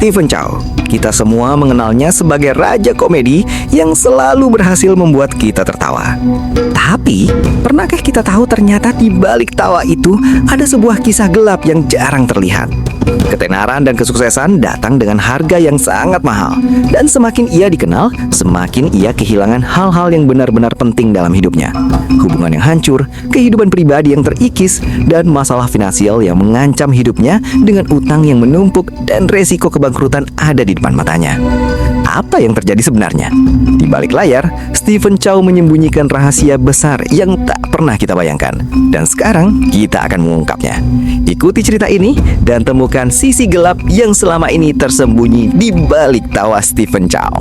Stephen Chow. Kita semua mengenalnya sebagai raja komedi yang selalu berhasil membuat kita tertawa. Tapi, pernahkah kita tahu ternyata di balik tawa itu ada sebuah kisah gelap yang jarang terlihat? Ketenaran dan kesuksesan datang dengan harga yang sangat mahal. Dan semakin ia dikenal, semakin ia kehilangan hal-hal yang benar-benar penting dalam hidupnya. Hubungan yang hancur, kehidupan pribadi yang terikis, dan masalah finansial yang mengancam hidupnya dengan utang yang menumpuk dan resiko kebangkrutan ada di depan matanya. Apa yang terjadi sebenarnya? Di balik layar, Stephen Chow menyembunyikan rahasia besar yang tak pernah kita bayangkan. Dan sekarang, kita akan mengungkapnya. Ikuti cerita ini dan temukan sisi gelap yang selama ini tersembunyi di balik tawa Stephen Chow.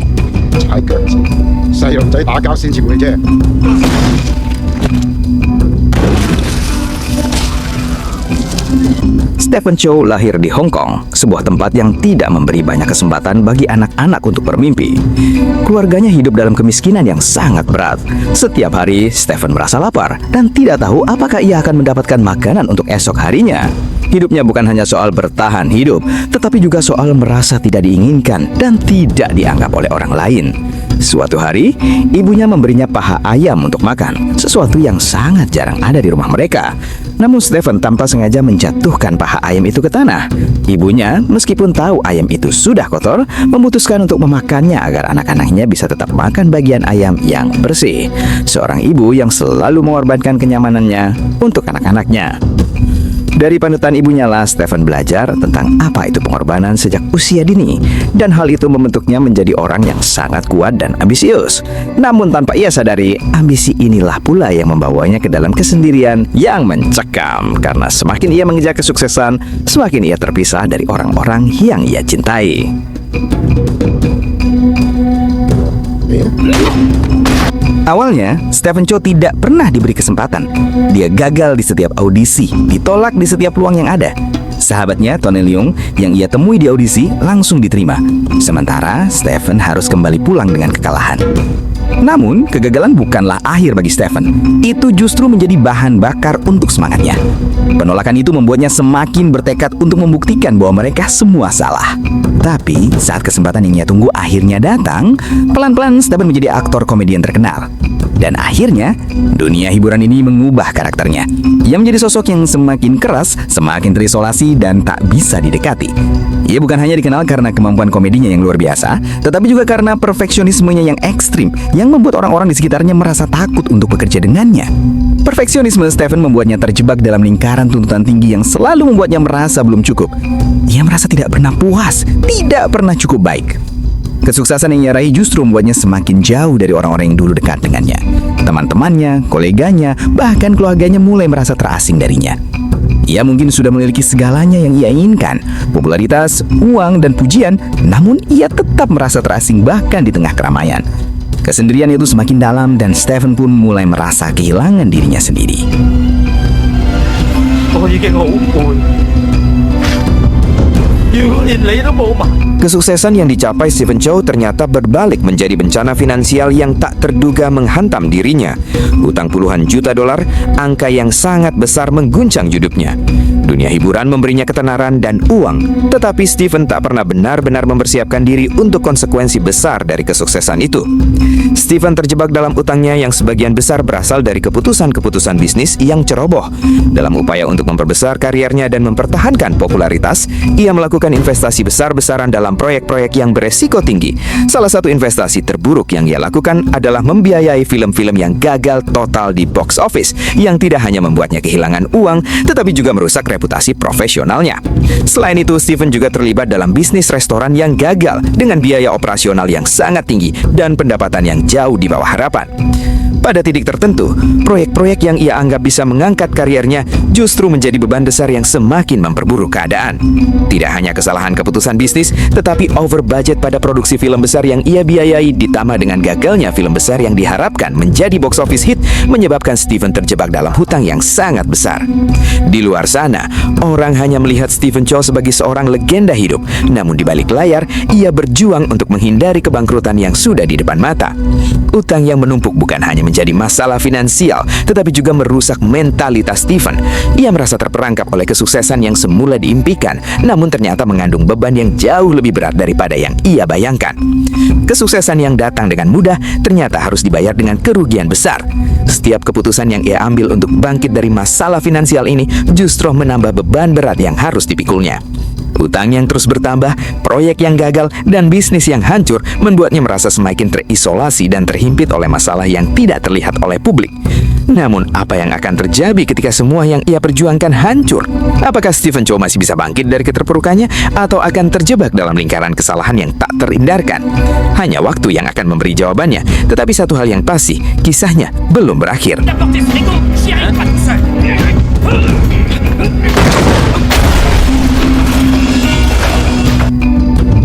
Stephen Chow lahir di Hong Kong, sebuah tempat yang tidak memberi banyak kesempatan bagi anak-anak untuk bermimpi. Keluarganya hidup dalam kemiskinan yang sangat berat. Setiap hari, Stephen merasa lapar dan tidak tahu apakah ia akan mendapatkan makanan untuk esok harinya. Hidupnya bukan hanya soal bertahan hidup, tetapi juga soal merasa tidak diinginkan dan tidak dianggap oleh orang lain. Suatu hari, ibunya memberinya paha ayam untuk makan, sesuatu yang sangat jarang ada di rumah mereka. Namun Stephen tanpa sengaja menjatuhkan paha ayam itu ke tanah. Ibunya, meskipun tahu ayam itu sudah kotor, memutuskan untuk memakannya agar anak-anaknya bisa tetap makan bagian ayam yang bersih. Seorang ibu yang selalu mengorbankan kenyamanannya untuk anak-anaknya. Dari panutan ibunya lah Stephen belajar tentang apa itu pengorbanan sejak usia dini. Dan hal itu membentuknya menjadi orang yang sangat kuat dan ambisius. Namun tanpa ia sadari, ambisi inilah pula yang membawanya ke dalam kesendirian yang mencekam. Karena semakin ia mengejar kesuksesan, semakin ia terpisah dari orang-orang yang ia cintai. Awalnya, Stephen Chow tidak pernah diberi kesempatan. Dia gagal di setiap audisi, ditolak di setiap peluang yang ada. Sahabatnya, Tony Leung, yang ia temui di audisi, langsung diterima. Sementara, Stephen harus kembali pulang dengan kekalahan. Namun, kegagalan bukanlah akhir bagi Stephen. Itu justru menjadi bahan bakar untuk semangatnya. Penolakan itu membuatnya semakin bertekad untuk membuktikan bahwa mereka semua salah. Tapi, saat kesempatan yang ia tunggu akhirnya datang, pelan-pelan Stephen menjadi aktor komedi yang terkenal. Dan akhirnya, dunia hiburan ini mengubah karakternya. Ia menjadi sosok yang semakin keras, semakin terisolasi, dan tak bisa didekati. Ia bukan hanya dikenal karena kemampuan komedinya yang luar biasa, tetapi juga karena perfeksionismenya yang ekstrim, yang membuat orang-orang di sekitarnya merasa takut untuk bekerja dengannya. Perfeksionisme Stephen membuatnya terjebak dalam lingkaran tuntutan tinggi yang selalu membuatnya merasa belum cukup. Ia merasa tidak pernah puas, tidak pernah cukup baik. Kesuksesan yang ia raih justru membuatnya semakin jauh dari orang-orang yang dulu dekat dengannya. Teman-temannya, koleganya, bahkan keluarganya mulai merasa terasing darinya. Ia mungkin sudah memiliki segalanya yang ia inginkan, popularitas, uang, dan pujian, namun ia tetap merasa terasing bahkan di tengah keramaian. Kesendirian itu semakin dalam dan Stephen pun mulai merasa kehilangan dirinya sendiri. Kesuksesan yang dicapai Stephen Chow ternyata berbalik menjadi bencana finansial yang tak terduga menghantam dirinya. Hutang puluhan juta dolar, angka yang sangat besar mengguncang hidupnya. Dunia hiburan memberinya ketenaran dan uang, tetapi Stephen tak pernah benar-benar mempersiapkan diri untuk konsekuensi besar dari kesuksesan itu. Stephen terjebak dalam utangnya yang sebagian besar berasal dari keputusan-keputusan bisnis yang ceroboh. Dalam upaya untuk memperbesar kariernya dan mempertahankan popularitas, ia melakukan investasi besar-besaran dalam proyek-proyek yang beresiko tinggi. Salah satu investasi terburuk yang ia lakukan adalah membiayai film-film yang gagal total di box office, yang tidak hanya membuatnya kehilangan uang, tetapi juga merusak reputasi profesionalnya. Selain itu, Stephen juga terlibat dalam bisnis restoran yang gagal dengan biaya operasional yang sangat tinggi dan pendapatan yang jauh di bawah harapan. Pada titik tertentu, proyek-proyek yang ia anggap bisa mengangkat kariernya justru menjadi beban besar yang semakin memperburuk keadaan. Tidak hanya kesalahan keputusan bisnis, tetapi over budget pada produksi film besar yang ia biayai ditambah dengan gagalnya film besar yang diharapkan menjadi box office hit menyebabkan Stephen terjebak dalam hutang yang sangat besar. Di luar sana, orang hanya melihat Stephen Chow sebagai seorang legenda hidup, namun di balik layar, ia berjuang untuk menghindari kebangkrutan yang sudah di depan mata. Utang yang menumpuk bukan hanya menjadi masalah finansial, tetapi juga merusak mentalitas Stephen. Ia merasa terperangkap oleh kesuksesan yang semula diimpikan, namun ternyata ternyata mengandung beban yang jauh lebih berat daripada yang ia bayangkan. Kesuksesan yang datang dengan mudah ternyata harus dibayar dengan kerugian besar. Setiap keputusan yang ia ambil untuk bangkit dari masalah finansial ini justru menambah beban berat yang harus dipikulnya. Utang yang terus bertambah, proyek yang gagal, dan bisnis yang hancur membuatnya merasa semakin terisolasi dan terhimpit oleh masalah yang tidak terlihat oleh publik. Namun, apa yang akan terjadi ketika semua yang ia perjuangkan hancur? Apakah Stephen Chow masih bisa bangkit dari keterpurukannya atau akan terjebak dalam lingkaran kesalahan yang tak terhindarkan? Hanya waktu yang akan memberi jawabannya, tetapi satu hal yang pasti, kisahnya belum berakhir.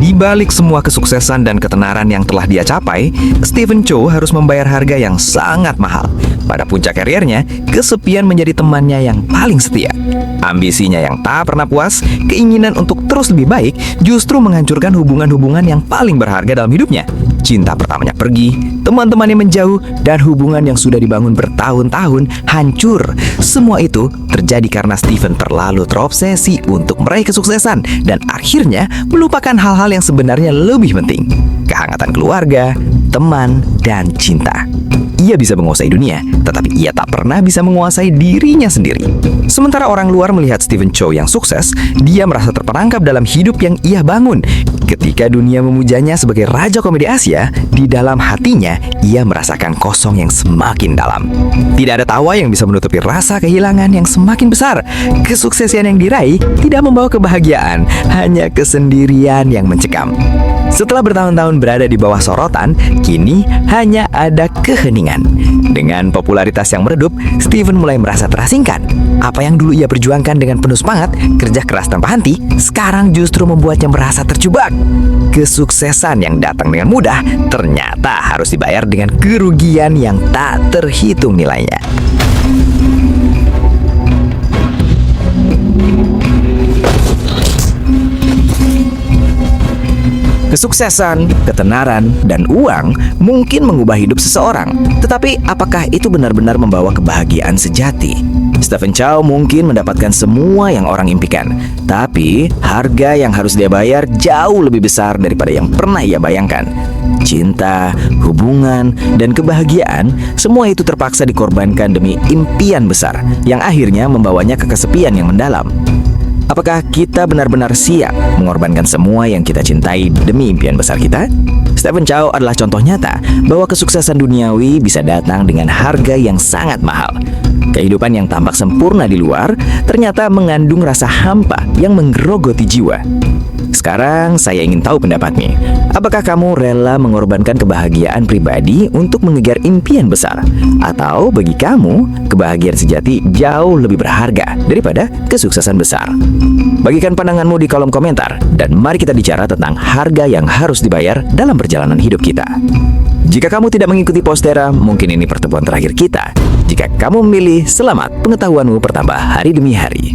Di balik semua kesuksesan dan ketenaran yang telah dia capai, Stephen Chow harus membayar harga yang sangat mahal. Pada puncak karirnya, kesepian menjadi temannya yang paling setia. Ambisinya yang tak pernah puas, keinginan untuk terus lebih baik, justru menghancurkan hubungan-hubungan yang paling berharga dalam hidupnya. Cinta pertamanya pergi, teman-temannya menjauh, dan hubungan yang sudah dibangun bertahun-tahun hancur. Semua itu terjadi karena Stephen terlalu terobsesi untuk meraih kesuksesan dan akhirnya melupakan hal-hal yang sebenarnya lebih penting. Kehangatan keluarga, teman, dan cinta. Ia bisa menguasai dunia, tetapi ia tak pernah bisa menguasai dirinya sendiri. Sementara orang luar melihat Stephen Chow yang sukses, dia merasa terperangkap dalam hidup yang ia bangun. Ketika dunia memujanya sebagai raja komedi Asia, di dalam hatinya ia merasakan kosong yang semakin dalam. Tidak ada tawa yang bisa menutupi rasa kehilangan yang semakin besar. Kesuksesan yang diraih tidak membawa kebahagiaan, hanya kesendirian yang mencekam. Setelah bertahun-tahun berada di bawah sorotan, kini hanya ada keheningan. Dengan popularitas yang meredup, Stephen mulai merasa terasingkan. Apa yang dulu ia perjuangkan dengan penuh semangat, kerja keras tanpa henti, sekarang justru membuatnya merasa terjebak. Kesuksesan yang datang dengan mudah ternyata harus dibayar dengan kerugian yang tak terhitung nilainya. Kesuksesan, ketenaran, dan uang mungkin mengubah hidup seseorang. Tetapi apakah itu benar-benar membawa kebahagiaan sejati? Stephen Chow mungkin mendapatkan semua yang orang impikan, tapi harga yang harus dia bayar jauh lebih besar daripada yang pernah ia bayangkan. Cinta, hubungan, dan kebahagiaan, semua itu terpaksa dikorbankan demi impian besar yang akhirnya membawanya ke kesepian yang mendalam. Apakah kita benar-benar siap mengorbankan semua yang kita cintai demi impian besar kita? Stephen Chow adalah contoh nyata bahwa kesuksesan duniawi bisa datang dengan harga yang sangat mahal. Kehidupan yang tampak sempurna di luar ternyata mengandung rasa hampa yang menggerogoti jiwa. Sekarang saya ingin tahu pendapatnya. Apakah kamu rela mengorbankan kebahagiaan pribadi untuk mengejar impian besar? Atau bagi kamu, kebahagiaan sejati jauh lebih berharga daripada kesuksesan besar? Bagikan pandanganmu di kolom komentar, dan mari kita bicara tentang harga yang harus dibayar dalam perjalanan hidup kita. Jika kamu tidak mengikuti Postera, mungkin ini pertemuan terakhir kita. Jika kamu memilih, selamat, pengetahuanmu bertambah hari demi hari.